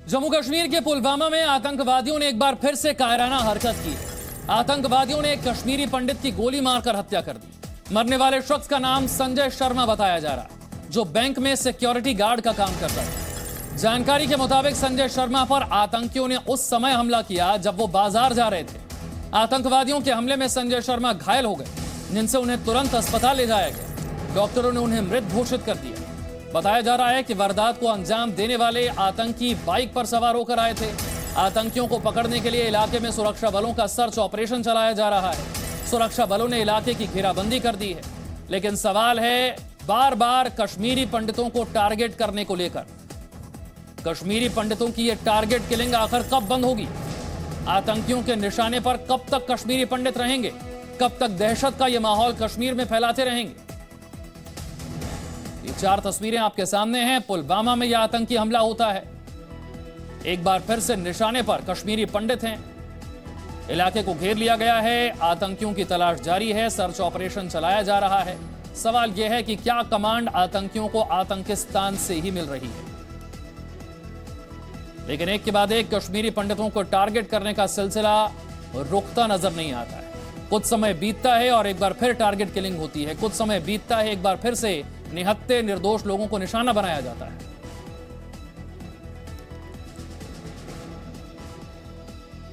जम्मू कश्मीर के पुलवामा में आतंकवादियों ने एक बार फिर से कायराना हरकत की। आतंकवादियों ने एक कश्मीरी पंडित की गोली मारकर हत्या कर दी। मरने वाले शख्स का नाम संजय शर्मा बताया जा रहा, जो बैंक में सिक्योरिटी गार्ड का काम करता है। जानकारी के मुताबिक संजय शर्मा पर आतंकियों ने उस समय हमला किया जब वो बाजार जा रहे थे। आतंकवादियों के हमले में संजय शर्मा घायल हो गए, जिनसे उन्हें तुरंत अस्पताल ले जाया गया। डॉक्टरों ने उन्हें मृत घोषित कर दिया। बताया जा रहा है कि वारदात को अंजाम देने वाले आतंकी बाइक पर सवार होकर आए थे। आतंकियों को पकड़ने के लिए इलाके में सुरक्षा बलों का सर्च ऑपरेशन चलाया जा रहा है। सुरक्षा बलों ने इलाके की घेराबंदी कर दी है, लेकिन सवाल है बार बार कश्मीरी पंडितों को टारगेट करने को लेकर। कश्मीरी पंडितों की यह टारगेट किलिंग आखिर कब बंद होगी? आतंकियों के निशाने पर कब तक कश्मीरी पंडित रहेंगे? कब तक दहशत का यह माहौल कश्मीर में फैलाते रहेंगे? ये 4 तस्वीरें आपके सामने हैं। पुलवामा में यह आतंकी हमला होता है। एक बार फिर से निशाने पर कश्मीरी पंडित हैं। इलाके को घेर लिया गया है। आतंकियों की तलाश जारी है। सर्च ऑपरेशन चलाया जा रहा है। सवाल यह है कि क्या कमांड आतंकियों को आतंकिस्तान से ही मिल रही है? लेकिन एक के बाद एक कश्मीरी पंडितों को टारगेट करने का सिलसिला रुकता नजर नहीं आता है। कुछ समय बीतता है और एक बार फिर टारगेट किलिंग होती है। कुछ समय बीतता है, एक बार फिर से निहत्थे निर्दोष लोगों को निशाना बनाया जाता है।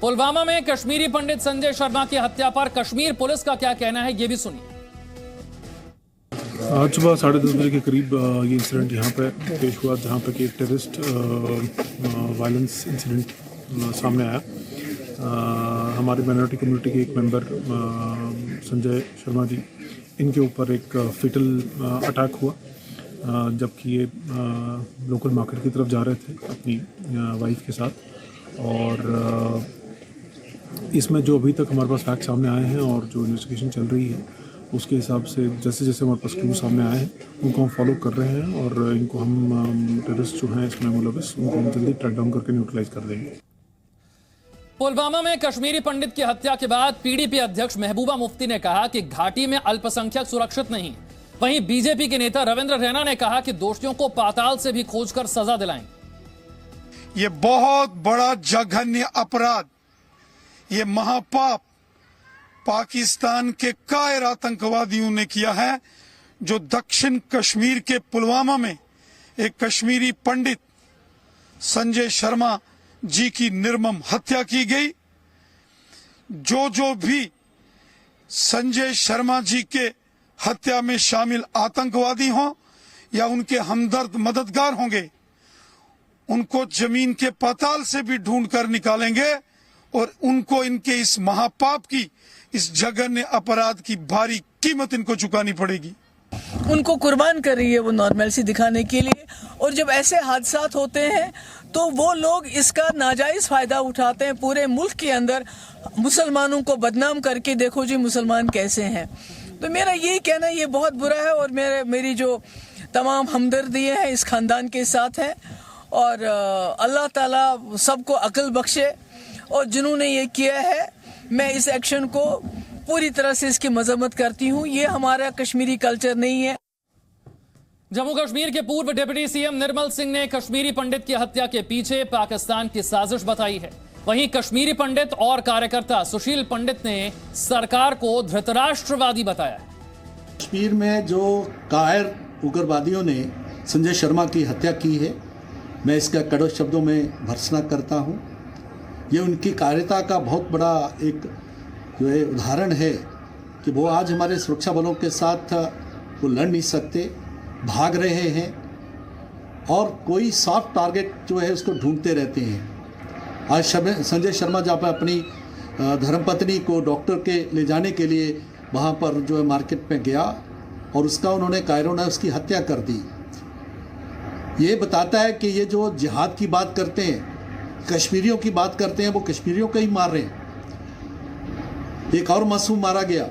पुलवामा में कश्मीरी पंडित संजय शर्मा की हत्या पर कश्मीर पुलिस का क्या कहना है, यह भी सुनिए। आज सुबह 10:30 बजे के करीब ये इंसिडेंट यहाँ पे पेश हुआ, जहाँ पे कि एक टेररिस्ट वायलेंस इंसिडेंट सामने आया। हमारी माइनॉरिटी कम्युनिटी के एक मेंबर संजय शर्मा जी, इनके ऊपर एक फेटल अटैक हुआ, जबकि ये लोकल मार्केट की तरफ जा रहे थे अपनी वाइफ के साथ। और इसमें जो अभी तक हमारे पास फैक्ट सामने आए हैं और जो इन्वेस्टिगेशन चल रही है, उसके हिसाब से जैसे जैसे हमारे पास क्लू सामने आए हैं, उनको हम फॉलो कर रहे हैं और इनको हम टेररिस्ट जो हैं इसमें मुलविस, उनको हम जल्दी ट्रैक डाउन करके न्यूट्रलाइज कर देंगे। पुलवामा में कश्मीरी पंडित की हत्या के बाद पीडीपी अध्यक्ष महबूबा मुफ्ती ने कहा कि घाटी में अल्पसंख्यक सुरक्षित नहीं। वहीं बीजेपी के नेता रविंद्र रैना ने कहा कि दोषियों को पाताल से भी खोजकर सजा दिलाएंगे। ये बहुत बड़ा जघन्य अपराध, ये महापाप पाकिस्तान के कायर आतंकवादियों ने किया है, जो दक्षिण कश्मीर के पुलवामा में एक कश्मीरी पंडित संजय शर्मा जी की निर्मम हत्या की गई। जो भी संजय शर्मा जी के हत्या में शामिल आतंकवादी हों या उनके हमदर्द मददगार होंगे, उनको जमीन के पाताल से भी ढूंढ कर निकालेंगे और उनको इनके इस महापाप की, इस जघन्य अपराध की भारी कीमत इनको चुकानी पड़ेगी। उनको कुर्बान कर रही है वो नॉर्मलसी दिखाने के लिए। और जब ऐसे हादसात होते हैं तो वो लोग इसका नाजायज फायदा उठाते हैं, पूरे मुल्क के अंदर मुसलमानों को बदनाम करके, देखो जी मुसलमान कैसे हैं। तो मेरा यही कहना, ये बहुत बुरा है और मेरी जो तमाम हमदर्दी है इस खानदान के साथ है। और अल्लाह ताला सबको अक्ल बख्शे, और जिन्होंने ये किया है, मैं इस एक्शन को पूरी तरह से इसकी मजम्मत करती हूँ। ये हमारा कश्मीरी कल्चर नहीं है। जम्मू कश्मीर के पूर्व डिप्टी सीएम निर्मल सिंह ने कश्मीरी पंडित की हत्या के पीछे पाकिस्तान की साजिश बताई है। वहीं कश्मीरी पंडित और कार्यकर्ता सुशील पंडित ने सरकार को धृतराष्ट्रवादी बताया। कश्मीर में जो कायर उग्रवादियों ने संजय शर्मा की हत्या की है, मैं इसका कड़वे शब्दों में भर्त्सना करता हूँ। ये उनकी कायरता का बहुत बड़ा एक जो है उदाहरण है कि वो आज हमारे सुरक्षा बलों के साथ वो लड़ नहीं सकते, भाग रहे हैं और कोई सॉफ्ट टारगेट जो है उसको ढूंढते रहते हैं। आज संजय शर्मा जब अपनी धर्मपत्नी को डॉक्टर के ले जाने के लिए वहाँ पर जो है मार्केट में गया और उसका उन्होंने कायरों ने उसकी हत्या कर दी। ये बताता है कि ये जो जिहाद की बात करते हैं, कश्मीरियों की बात करते हैं, वो कश्मीरियों को ही मार रहे हैं। एक और मासूम मारा गया।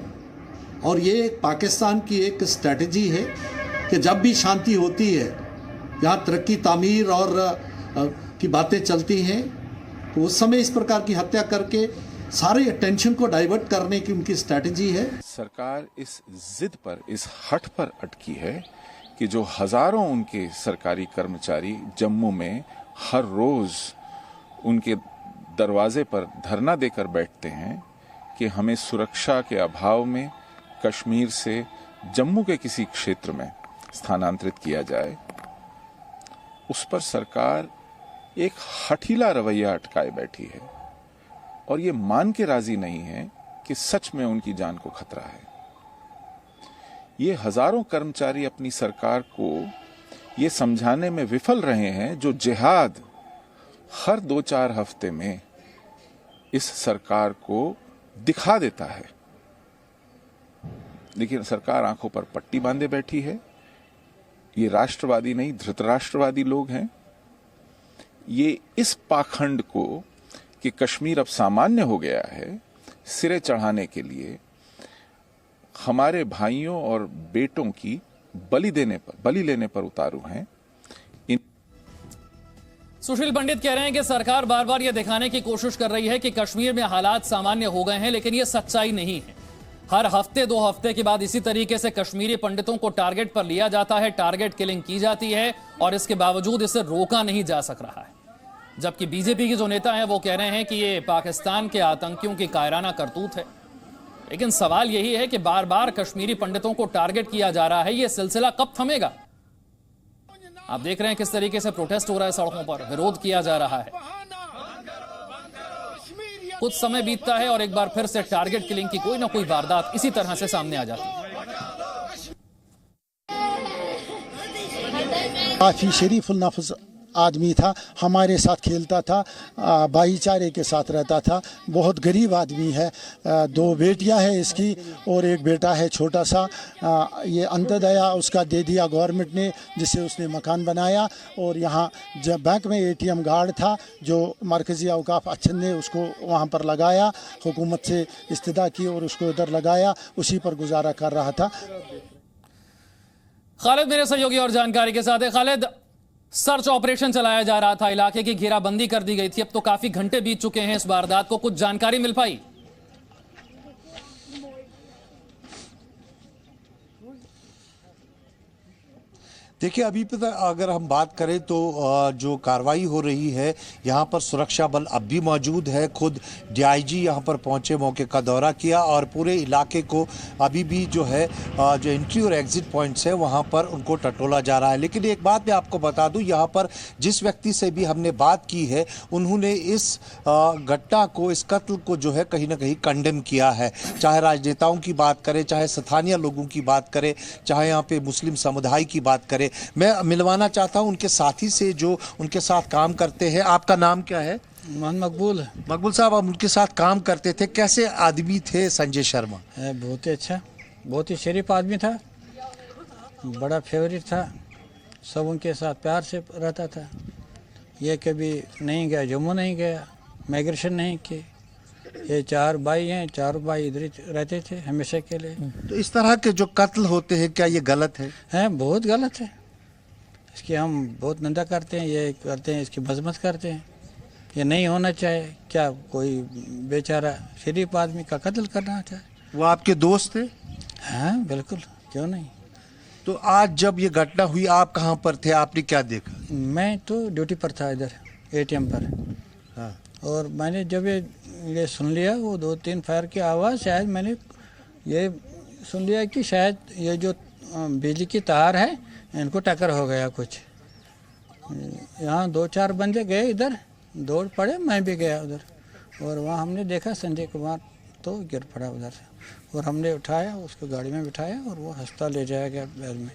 और ये पाकिस्तान की एक स्ट्रैटेजी है कि जब भी शांति होती है, यहाँ तरक्की तामीर और की बातें चलती हैं, तो उस समय इस प्रकार की हत्या करके सारे अटेंशन को डाइवर्ट करने की उनकी स्ट्रैटेजी है। सरकार इस जिद पर, इस हठ पर अटकी है कि जो हजारों उनके सरकारी कर्मचारी जम्मू में हर रोज उनके दरवाजे पर धरना देकर बैठते हैं कि हमें सुरक्षा के अभाव में कश्मीर से जम्मू के किसी क्षेत्र में स्थानांतरित किया जाए, उस पर सरकार एक हठीला रवैया अटकाए बैठी है और ये मान के राजी नहीं है कि सच में उनकी जान को खतरा है। ये हजारों कर्मचारी अपनी सरकार को ये समझाने में विफल रहे हैं जो जिहाद हर 2-4 हफ्ते में इस सरकार को दिखा देता है, लेकिन सरकार आंखों पर पट्टी बांधे बैठी है। ये राष्ट्रवादी नहीं, धृतराष्ट्रवादी लोग हैं। ये इस पाखंड को कि कश्मीर अब सामान्य हो गया है सिरे चढ़ाने के लिए हमारे भाइयों और बेटों की बलि लेने पर उतारू हैं। सुशील पंडित कह रहे हैं कि सरकार बार बार यह दिखाने की कोशिश कर रही है कि कश्मीर में हालात सामान्य हो गए हैं, लेकिन यह सच्चाई नहीं है। हर हफ्ते 2 हफ्ते के बाद इसी तरीके से कश्मीरी पंडितों को टारगेट पर लिया जाता है, टारगेट किलिंग की जाती है और इसके बावजूद इसे रोका नहीं जा सक रहा है। जबकि बीजेपी के जो नेता हैं वो कह रहे हैं कि ये पाकिस्तान के आतंकियों की कायराना करतूत है। लेकिन सवाल यही है कि बार बार कश्मीरी पंडितों को टारगेट किया जा रहा है, ये सिलसिला कब थमेगा? आप देख रहे हैं किस तरीके से प्रोटेस्ट हो रहा है, सड़कों पर विरोध किया जा रहा है। कुछ समय बीतता है और एक बार फिर से टारगेट किलिंग की कोई ना कोई वारदात इसी तरह से सामने आ जाती है। काफी शरीफुल नफ्स आदमी था, हमारे साथ खेलता था, भाईचारे के साथ रहता था। बहुत गरीब आदमी है, 2 बेटियां हैं इसकी और एक बेटा है छोटा सा। ये अंत्योदया उसका दे दिया गवर्नमेंट ने, जिससे उसने मकान बनाया। और यहाँ जब बैंक में ATM गार्ड था जो मरकज़ी औकाफ अच्छन ने उसको वहाँ पर लगाया, हुकूमत से इस्तिदा की और उसको इधर लगाया, उसी पर गुजारा कर रहा था। खालिद मेरे सहयोगी और जानकारी के साथ है। खालिद, सर्च ऑपरेशन चलाया जा रहा था, इलाके की घेराबंदी कर दी गई थी, अब तो काफी घंटे बीत चुके हैं इस वारदात को, कुछ जानकारी मिल पाई? देखिए, अभी तक अगर हम बात करें तो जो कार्रवाई हो रही है यहाँ पर सुरक्षा बल अब भी मौजूद है। खुद DIG यहाँ पर पहुँचे, मौके का दौरा किया और पूरे इलाके को अभी भी जो है जो एंट्री और एग्जिट पॉइंट्स है वहाँ पर उनको टटोला जा रहा है। लेकिन एक बात मैं आपको बता दूँ, यहाँ पर जिस व्यक्ति से भी हमने बात की है उन्होंने इस घटना को, इस कत्ल को जो है कहीं ना कहीं कंडेम किया है। चाहे राजनेताओं की बात करें, चाहे स्थानीय लोगों की बात करें, चाहे यहाँ पे मुस्लिम समुदाय की बात करें। मैं मिलवाना चाहता हूं उनके साथी से जो उनके साथ काम करते हैं। आपका नाम क्या है? मकबूल। मकबूल साहब, आप उनके साथ काम करते थे, कैसे आदमी थे संजय शर्मा? बहुत ही अच्छा, बहुत ही शरीफ आदमी था, बड़ा फेवरेट था, सब उनके साथ प्यार से रहता था। ये कभी नहीं गया, जम्मू नहीं गया, माइग्रेशन नहीं की। ये 4 भाई हैं, 4 भाई इधर रहते थे हमेशा के लिए। तो इस तरह के जो कत्ल होते हैं, क्या ये गलत है? बहुत गलत है, इसकी हम बहुत निंदा करते हैं, ये करते हैं, इसकी मजम्मत करते हैं। ये नहीं होना चाहिए। क्या कोई बेचारा शरीफ आदमी का कत्ल करना चाहिए? वो आपके दोस्त थे? हाँ बिल्कुल, क्यों नहीं। तो आज जब ये घटना हुई, आप कहाँ पर थे, आपने क्या देखा? मैं तो ड्यूटी पर था, इधर ATM पर। हाँ। और मैंने जब ये सुन लिया, वो 2-3 फायर की आवाज़, शायद मैंने ये सुन लिया कि शायद ये जो बिजली की तार है इनको टक्कर हो गया कुछ। यहाँ 2-4 बंदे गए, इधर दौड़ पड़े, मैं भी गया उधर, और वहाँ हमने देखा संजय कुमार तो गिर पड़ा उधर से, और हमने उठाया, उसको गाड़ी में बिठाया और वो अस्पताल ले जाया गया बैल में।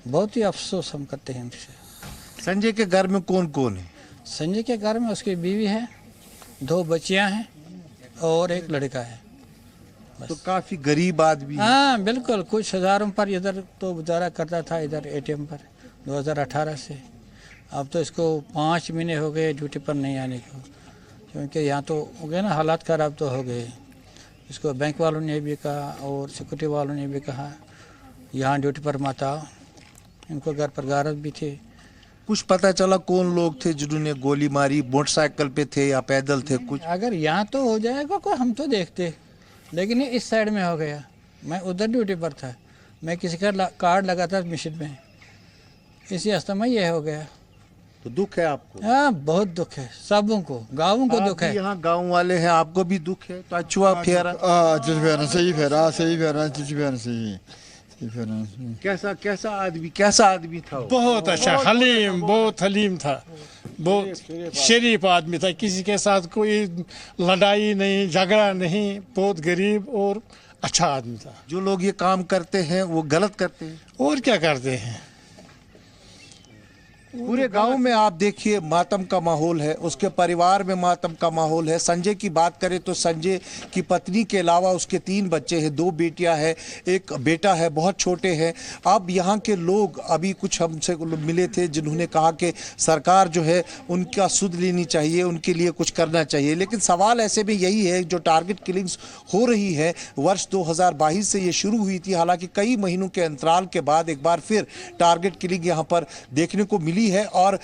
बहुत ही अफसोस हम करते हैं उनसे। संजय के घर में कौन कौन है? संजय के घर में उसकी बीवी है, 2 बच्चियां हैं और एक लड़का है। तो काफी गरीब आदमी। हाँ बिल्कुल, कुछ हजारों पर इधर तो गुजारा करता था, इधर ATM पर 2018 से। अब तो इसको 5 महीने हो गए ड्यूटी पर नहीं आने को, क्योंकि यहाँ तो हो गए ना, हालात खराब तो हो गए। इसको बैंक वालों ने भी कहा और सिक्योरिटी वालों ने भी कहा यहाँ ड्यूटी पर मत आओ। इनको घर पर गारद भी थे। कुछ पता चला कौन लोग थे जिन्होंने गोली मारी? मोटरसाइकिल पे थे या पैदल थे? कुछ अगर यहाँ तो हो जाएगा कोई, हम तो देखते, लेकिन ये इस साइड में हो गया। मैं उधर ड्यूटी पर था, मैं किसी का कार्ड लगा था मशीन में, इसी अवस्था में ये हो गया। तो दुख है आपको? हाँ, बहुत दुख है, सबों को, गाँवों को दुख है। यहाँ गांव वाले हैं, आपको भी दुख है? तो अच्छुआ फेरा सही फेरा सही कैसा आदमी था वो? बहुत अच्छा, बहुत हलीम था, बहुत शरीफ आदमी था, किसी के साथ कोई लड़ाई नहीं, झगड़ा नहीं, बहुत गरीब और अच्छा आदमी था। जो लोग ये काम करते हैं वो गलत करते हैं और क्या करते हैं? पूरे गांव में आप देखिए मातम का माहौल है, उसके परिवार में मातम का माहौल है। संजय की बात करें तो संजय की पत्नी के अलावा उसके 3 बच्चे हैं, 2 बेटियां हैं, एक बेटा है, बहुत छोटे हैं। अब यहाँ के लोग, अभी कुछ हमसे मिले थे जिन्होंने कहा कि सरकार जो है उनका सुध लेनी चाहिए, उनके लिए कुछ करना चाहिए। लेकिन सवाल ऐसे में यही है, जो टारगेट किलिंग्स हो रही है वर्ष 2022 से ये शुरू हुई थी, हालांकि कई महीनों के अंतराल के बाद एक बार फिर टारगेट किलिंग यहाँ पर देखने को मिली है। और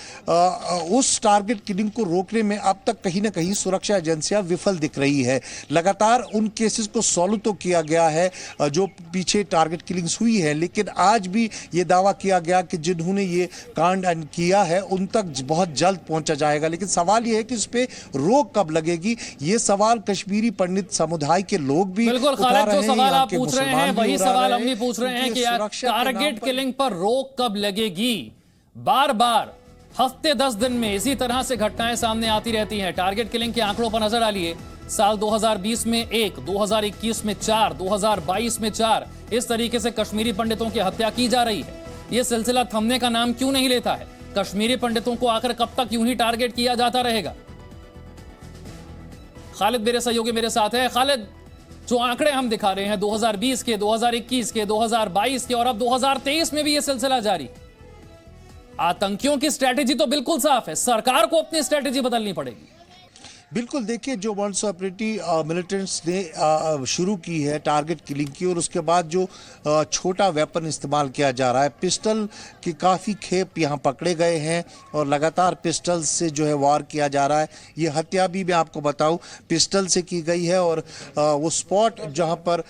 उस टारगेट किलिंग को रोकने में अब तक कहीं ना कहीं सुरक्षा एजेंसियां विफल दिख रही है। लगातार उन केसेस को सॉल्व तो किया गया है जो पीछे टारगेट किलिंग्स हुई है, लेकिन आज भी ये दावा किया गया कि जिन्होंने ये कांड किया है उन तक बहुत जल्द पहुंचा जाएगा। लेकिन सवाल ये है कि इस पे रोक कब लगेगी, ये सवाल कश्मीरी पंडित समुदाय के लोग भी बिल्कुल उठा खालिद, रहे जो हैं, सवाल यहाँ आप के पूछ रहे मुसलमान हैं भी वही उठा सवाल रहे हम भी हैं। पूछ रहे हैं कि यार सुरक्षा के नाम टारगेट पर- किलिंग पर रोक कब लगेगी। बार बार हफ्ते 10 दिन में इसी तरह से घटनाएं सामने आती रहती हैं। टारगेट किलिंग के आंकड़ों पर नजर डालिए, साल 2020 में 1, 2021 में 4, 2022 में 4, इस तरीके से कश्मीरी पंडितों की हत्या की जा रही है। यह सिलसिला थमने का नाम क्यों नहीं लेता है? कश्मीरी पंडितों को आखिर कब तक यूं ही टारगेट किया जाता रहेगा? खालिद मेरे सहयोगी मेरे साथ है। खालिद, जो आंकड़े हम दिखा रहे हैं 2020 के, 2021 के, 2022 के और अब 2023 में भी यह सिलसिला जारी। आतंकियों की स्ट्रैटेजी तो बिल्कुल साफ है, सरकार को अपनी स्ट्रैटेजी बदलनी पड़ेगी। बिल्कुल, देखिए जो वर्ल्ड सॉपरेटी मिलिटेंट्स ने शुरू की है टारगेट किलिंग की, और उसके बाद जो छोटा वेपन इस्तेमाल किया जा रहा है, पिस्टल की काफ़ी खेप यहाँ पकड़े गए हैं और लगातार पिस्टल से जो है वार किया जा रहा है। ये हत्या भी मैं आपको बताऊं पिस्टल से की गई है। और वो स्पॉट जहाँ पर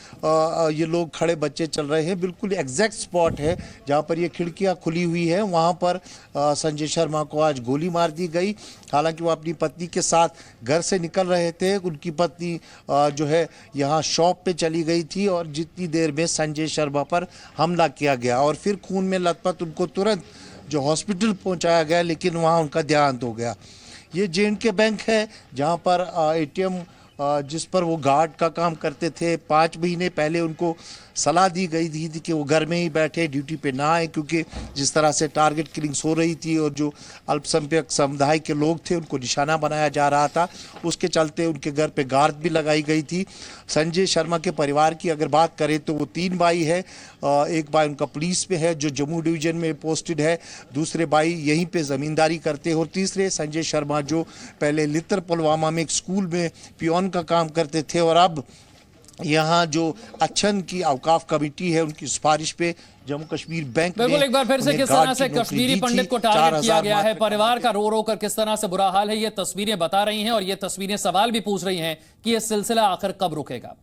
ये लोग खड़े बच्चे चल रहे हैं, बिल्कुल एग्जैक्ट स्पॉट है जहाँ पर ये खिड़कियाँ खुली हुई है, वहाँ पर संजय शर्मा को आज गोली मार दी गई। हालांकि वो अपनी पत्नी के साथ घर से निकल रहे थे, उनकी पत्नी जो है यहाँ शॉप पे चली गई थी और जितनी देर में संजय शर्मा पर हमला किया गया और फिर खून में लथपथ उनको तुरंत जो हॉस्पिटल पहुंचाया गया, लेकिन वहाँ उनका देहांत हो गया। ये J&K बैंक है जहाँ पर ATM जिस पर वो गार्ड का काम करते थे, 5 महीने पहले उनको सलाह दी गई थी कि वो घर में ही बैठे, ड्यूटी पे ना आए, क्योंकि जिस तरह से टारगेट किलिंग्स हो रही थी और जो अल्पसंख्यक समुदाय के लोग थे उनको निशाना बनाया जा रहा था, उसके चलते उनके घर पे गार्ड भी लगाई गई थी। संजय शर्मा के परिवार की अगर बात करें तो वो 3 भाई है। एक भाई उनका पुलिस में है जो जम्मू डिवीजन में पोस्टेड है, दूसरे भाई यहीं पे ज़मींदारी करते हैं और तीसरे संजय शर्मा जो पहले लितर पुलवामा में एक स्कूल में पियोन का काम करते थे और अब यहाँ जो अच्छन की औकाफ कमेटी है उनकी सिफारिश पे जम्मू कश्मीर बैंक बिल्कुल, एक बार फिर से किस तरह से कश्मीरी पंडित को टारगेट किया गया है, परिवार का रो रो कर किस तरह से बुरा हाल है, ये तस्वीरें बता रही हैं और ये तस्वीरें सवाल भी पूछ रही हैं कि यह सिलसिला आखिर कब रुकेगा।